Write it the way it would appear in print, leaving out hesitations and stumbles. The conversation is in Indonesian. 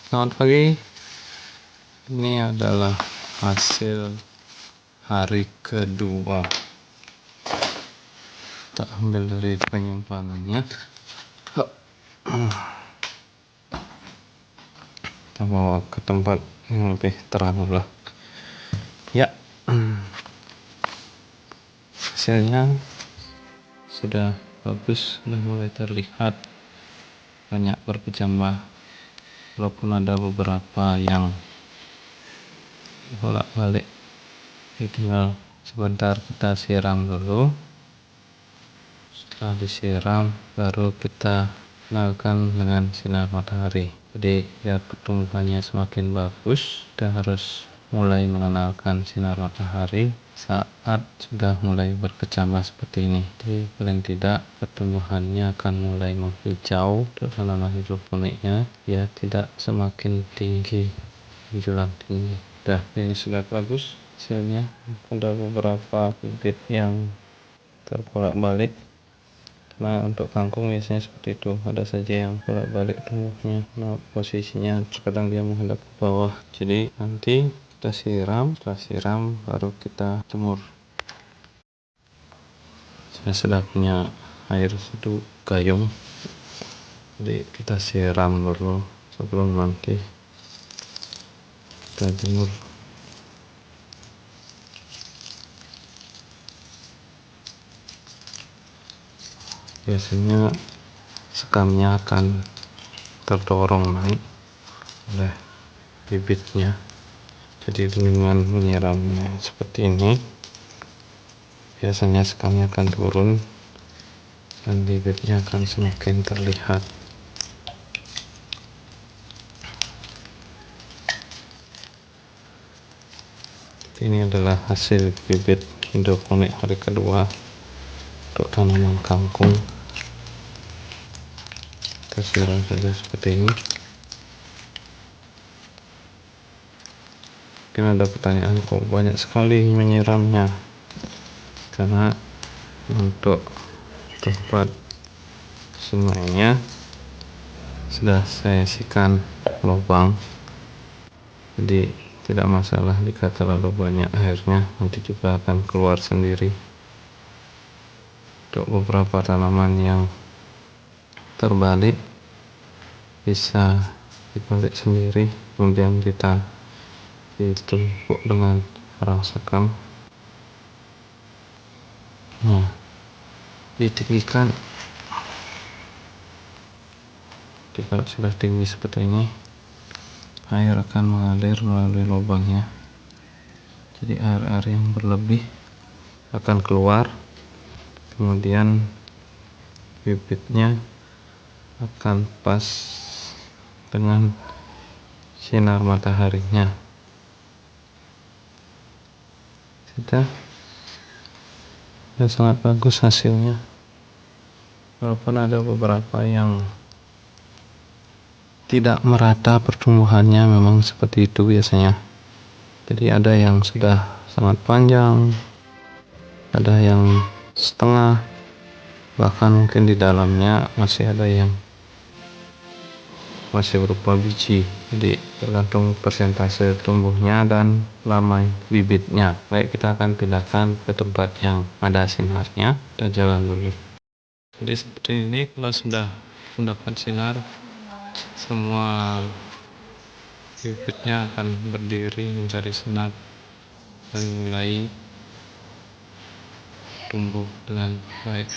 Selamat pagi. Ini adalah hasil hari kedua. Kita ambil dari penyimpanannya. Kita bawa ke tempat yang lebih terang lah. Ya, hasilnya sudah bagus, sudah mulai terlihat banyak berkecambah. Walaupun ada beberapa yang bolak-balik, tinggal sebentar kita siram dulu. Setelah disiram baru kita kenalkan dengan sinar matahari. Jadi biar pertumbuhannya semakin bagus, kita harus mulai mengenalkan sinar matahari saat sudah mulai berkecambah seperti ini. Jadi paling tidak pertumbuhannya akan mulai menghijau tanaman hidroponiknya, ya tidak semakin tinggi, menjulang tinggi. Ini sudah bagus hasilnya. Ada beberapa bibit yang terbolak-balik. Nah, untuk kangkung biasanya seperti itu, ada saja yang bolak-balik tumbuhnya. Nah, posisinya terkadang dia menghadap ke bawah. Jadi nanti kita siram, setelah siram baru kita jemur. Saya sudah punya air seduh gayung, jadi kita siram dulu sebelum nanti kita jemur. Biasanya sekamnya akan terdorong naik oleh bibitnya. Jadi dengan menyiramnya seperti ini, biasanya sekamnya akan turun dan bibitnya akan semakin terlihat. Ini adalah hasil bibit hidroponik hari kedua untuk tanaman kangkung. Kita siram saja seperti ini. Mungkin ada pertanyaan, kok banyak sekali menyiramnya? Karena untuk tempat sungainya sudah saya isikan lubang, jadi tidak masalah jika terlalu banyak airnya, nanti juga akan keluar sendiri. Untuk beberapa tanaman yang terbalik bisa dibalik sendiri, kemudian kita ditumpuk dengan arang sekam. Nah, ditinggikan. Kalau sudah tinggi seperti ini, air akan mengalir melalui lubangnya. Jadi air-air yang berlebih akan keluar, kemudian bibitnya akan pas dengan sinar mataharinya. Sudah sangat bagus hasilnya. Walaupun ada beberapa yang tidak merata pertumbuhannya, memang seperti itu biasanya. Jadi ada yang sudah sangat panjang, ada yang setengah, bahkan mungkin di dalamnya masih ada yang masih berupa biji. Jadi tergantung persentase tumbuhnya dan lama bibitnya. Baik, kita akan pindahkan ke tempat yang ada sinarnya. Kita jalan dulu. Jadi seperti ini, kalau sudah mendapat sinar, semua bibitnya akan berdiri mencari sinar dan mulai tumbuh dengan baik.